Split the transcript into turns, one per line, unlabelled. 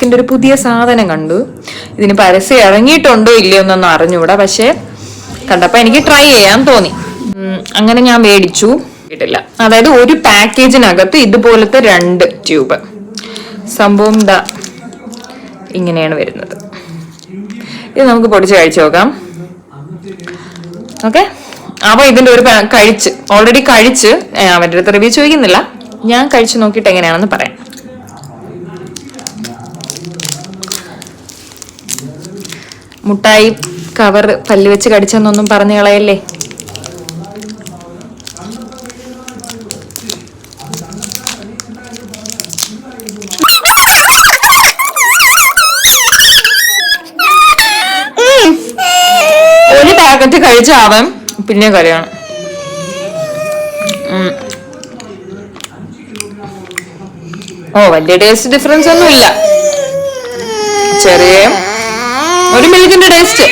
മിൽക്കിന്റെ ഒരു പുതിയ സാധനം കണ്ടു. ഇതിന് പരസ്യം ഇറങ്ങിയിട്ടുണ്ടോ ഇല്ലയോ എന്നൊന്നും അറിഞ്ഞൂടാ, പക്ഷെ കണ്ടപ്പോ എനിക്ക് ട്രൈ ചെയ്യാൻ തോന്നി. അങ്ങനെ ഞാൻ മേടിച്ചു. കിട്ടില്ല, അതായത് ഒരു പാക്കേജിനകത്ത് ഇതുപോലത്തെ 2 ട്യൂബ്. സംഭവം ഇങ്ങനെയാണ് വരുന്നത്. ഇത് നമുക്ക് പൊടിച്ച് കഴിച്ചു നോക്കാം. ഓക്കെ, അപ്പൊ ഇതിന്റെ ഒരു ഓൾറെഡി കഴിച്ച് അവരുടെ അടുത്ത് റിവ്യൂ ചോദിക്കുന്നില്ല, ഞാൻ കഴിച്ചു നോക്കിയിട്ട് എങ്ങനെയാണെന്ന് പറയാം. മുട്ടായി കവർ പല്ല് വെച്ച് കടിച്ചെന്നൊന്നും പറഞ്ഞു കളയല്ലേ. ഒരു പാക്കറ്റ് കഴിച്ചാവാൻ പിന്നെ കറിയാണ്. വലിയ ടേസ്റ്റ് ഡിഫറൻസ് ഒന്നും ഇല്ല, ചെറിയ ഒരു മിൽക്കിന്റെ ടേസ്റ്റ്.